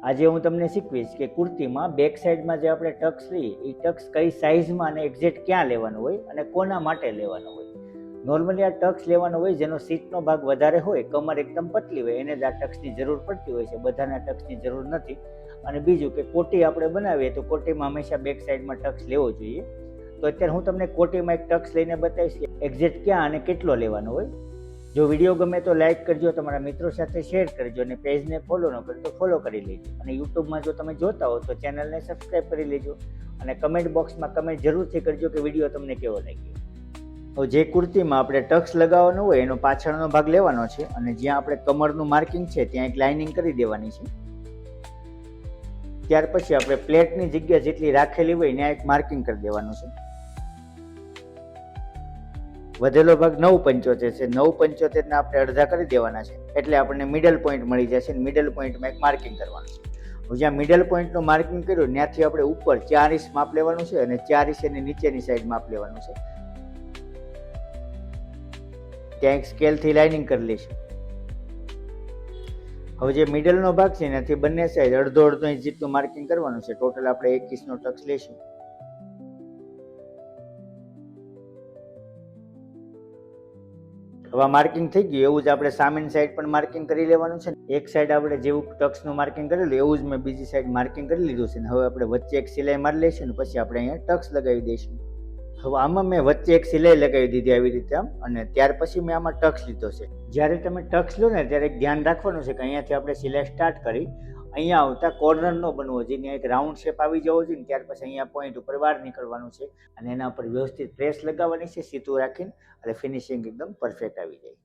આજે હું તમને શીખવીશ કે કુર્તીમાં બેક સાઈડમાં જે આપણે ટક્સ લઈએ એ ટક્સ કઈ સાઇઝમાં અને એક્ઝેક્ટ ક્યાં લેવાનું હોય અને કોના માટે લેવાનું હોય. નોર્મલી આ ટક્સ લેવાનો હોય જેનો સીટનો ભાગ વધારે હોય, કમર એકદમ પતલી હોય, એને જ આ ટક્સની જરૂર પડતી હોય છે. બધાને ટક્સની જરૂર નથી. અને બીજું કે કોટી આપણે બનાવીએ તો કોટીમાં હંમેશા બેક સાઈડમાં ટક્સ લેવો જોઈએ. તો અત્યારે હું તમને કોટીમાં એક ટક્સ લઈને બતાવીશ એક્ઝેક્ટ ક્યાં અને કેટલો લેવાનો હોય. જો વિડીયો ગમે તો લાઇક કરજો, તમારા મિત્રો સાથે શેર કરજો અને પેજને ફોલો ન કરો તો ફોલો કરી લેજો. અને યુટ્યુબમાં જો તમે જોતા હો તો ચેનલને સબસ્ક્રાઈબ કરી લેજો અને કમેન્ટ બોક્સમાં કમેન્ટ જરૂરથી કરજો કે વિડીયો તમને કેવો લાગ્યો. તો જે કુર્તીમાં આપણે ટક્સ લગાવવાનો હોય એનો પાછળનો ભાગ લેવાનો છે અને જ્યાં આપણે કમરનું માર્કિંગ છે ત્યાં એક લાઇનિંગ કરી દેવાની છે. ત્યાર પછી આપણે પ્લેટની જગ્યા જેટલી રાખેલી હોય ત્યાં એક માર્કિંગ કરી દેવાનું છે. વધેલો ભાગ 9.75 છે. 9.75 ને આપણે અડધા કરી દેવાના છે એટલે આપણને મિડલ પોઈન્ટ મળી જશે. મિડલ પોઈન્ટમાં એક માર્કિંગ કરવાનું છે. જ્યાં મિડલ પોઈન્ટનું માર્કિંગ કર્યું ત્યાંથી આપણે ઉપર 4 ઇંચ માપ લેવાનું છે અને 4 ઇંચ એની નીચેની સાઈડ માપ લેવાનું છે. ત્યાં એક સ્કેલથી લાઇનિંગ કરી લઈશું. હવે જે મિડલનો ભાગ છે એનાથી બંને સાઈડ અડધો ઇંચ જેટલું માર્કિંગ કરવાનું છે. ટોટલ આપણે 1 ઇંચનો ટક્સ લઈશું. હવે માર્કિંગ થઈ ગયું એવું જ આપણે સામેની સાઈડ પણ માર્કિંગ કરી લેવાનું છે. એક સાઈડ આપણે જેવું ટક્સનું માર્કિંગ કરેલું એવું જ મેં બીજી સાઈડ માર્કિંગ કરી લીધું છે. હવે આપણે વચ્ચે એક સિલાઈ મારી લઈશું ને પછી આપણે અહીંયા ટક્સ લગાવી દઈશું. હવે આમાં મેં વચ્ચે એક સિલાઈ લગાવી દીધી આવી રીતે આમ, અને ત્યાર પછી મેં આમાં ટક્સ લીધો છે. જ્યારે તમે ટક્સ લો ને ત્યારે એક ધ્યાન રાખવાનું છે કે અહીંયાથી આપણે સિલાઈ સ્ટાર્ટ કરી અહીંયા આવતા કોર્નર ન બનવો જોઈએ. એક રાઉન્ડ શેપ આવી જવો જોઈએ. ત્યાર પછી અહીંયા પોઈન્ટ ઉપર બહાર નીકળવાનું છે અને એના ઉપર વ્યવસ્થિત પ્રેસ લગાવવાની છે સીધું રાખીને, એટલે ફિનિશિંગ એકદમ પરફેક્ટ આવી જાય.